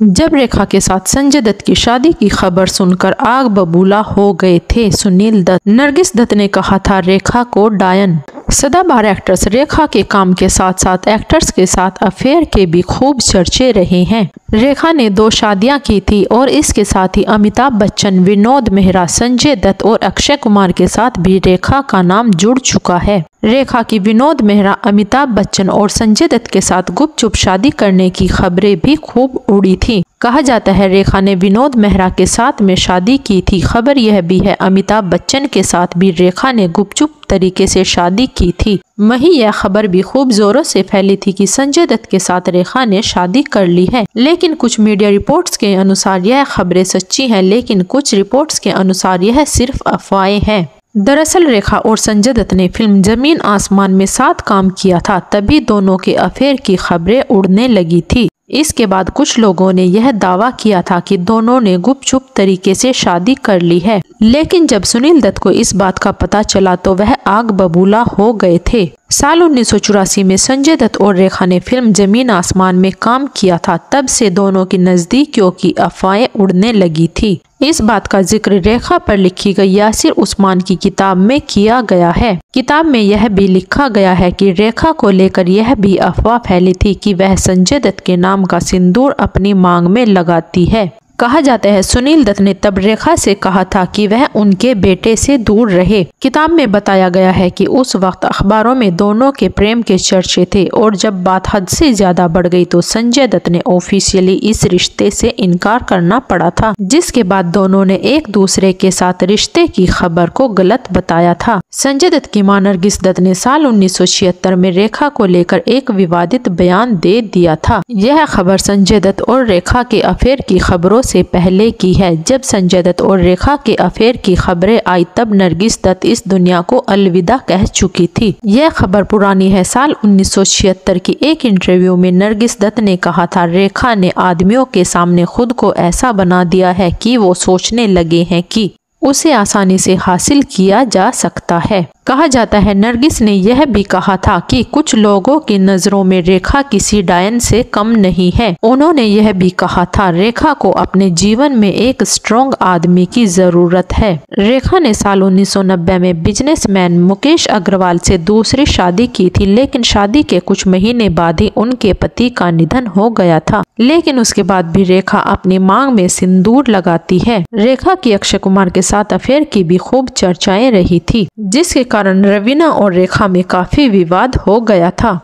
जब रेखा के साथ संजय दत्त की शादी की खबर सुनकर आग बबूला हो गए थे सुनील दत्त। नरगिस दत्त ने कहा था रेखा को डायन। सदाबहार एक्ट्रेस रेखा के काम के साथ साथ एक्टर्स के साथ अफेयर के भी खूब चर्चे रहे हैं। रेखा ने 2 शादियां की थी और इसके साथ ही अमिताभ बच्चन, विनोद मेहरा, संजय दत्त और अक्षय कुमार के साथ भी रेखा का नाम जुड़ चुका है। रेखा की विनोद मेहरा, अमिताभ बच्चन और संजय दत्त के साथ गुपचुप शादी करने की खबरें भी खूब उड़ी थी। कहा जाता है रेखा ने विनोद मेहरा के साथ में शादी की थी। खबर यह भी है अमिताभ बच्चन के साथ भी रेखा ने गुपचुप तरीके से शादी की थी। वहीं यह खबर भी खूब जोरों से फैली थी कि संजय दत्त के साथ रेखा ने शादी कर ली है। लेकिन कुछ मीडिया रिपोर्ट्स के अनुसार यह खबरें सच्ची हैं, लेकिन कुछ रिपोर्ट्स के अनुसार यह सिर्फ अफवाहें हैं। दरअसल रेखा और संजय दत्त ने फिल्म जमीन आसमान में साथ काम किया था, तभी दोनों के अफेयर की खबरें उड़ने लगी थी। इसके बाद कुछ लोगों ने यह दावा किया था कि दोनों ने गुपचुप तरीके से शादी कर ली है। लेकिन जब सुनील दत्त को इस बात का पता चला तो वह आग बबूला हो गए थे। साल 1984 में संजय दत्त और रेखा ने फिल्म जमीन आसमान में काम किया था। तब से दोनों की नजदीकियों की अफवाहें उड़ने लगी थी। इस बात का जिक्र रेखा पर लिखी गई यासिर उस्मान की किताब में किया गया है। किताब में यह भी लिखा गया है कि रेखा को लेकर यह भी अफवाह फैली थी कि वह संजय दत्त के नाम का सिंदूर अपनी मांग में लगाती है। कहा जाता है सुनील दत्त ने तब रेखा से कहा था कि वह उनके बेटे से दूर रहे। किताब में बताया गया है कि उस वक्त अखबारों में दोनों के प्रेम के चर्चे थे और जब बात हद से ज्यादा बढ़ गई तो संजय दत्त ने ऑफिशियली इस रिश्ते से इनकार करना पड़ा था, जिसके बाद दोनों ने एक दूसरे के साथ रिश्ते की खबर को गलत बताया था। संजय दत्त की मां नरगिस दत्त ने साल 1976 में रेखा को लेकर एक विवादित बयान दे दिया था। यह खबर संजय दत्त और रेखा के अफेयर की खबरों से पहले की है। जब संजय दत्त और रेखा के अफेयर की खबरें आई तब नरगिस दत्त इस दुनिया को अलविदा कह चुकी थी। यह खबर पुरानी है। साल 1976 की एक इंटरव्यू में नरगिस दत्त ने कहा था रेखा ने आदमियों के सामने खुद को ऐसा बना दिया है कि वो सोचने लगे हैं कि उसे आसानी से हासिल किया जा सकता है। कहा जाता है नरगिस ने यह भी कहा था कि कुछ लोगों की नजरों में रेखा किसी डायन से कम नहीं है। उन्होंने यह भी कहा था रेखा को अपने जीवन में एक स्ट्रॉन्ग आदमी की जरूरत है। रेखा ने साल 1990 में बिजनेसमैन मुकेश अग्रवाल से दूसरी शादी की थी, लेकिन शादी के कुछ महीने बाद ही उनके पति का निधन हो गया था। लेकिन उसके बाद भी रेखा अपनी मांग में सिंदूर लगाती है। रेखा की अक्षय कुमार के साथ अफेयर की भी खूब चर्चाएं रही थी, जिसके कारण रवीना और रेखा में काफी विवाद हो गया था।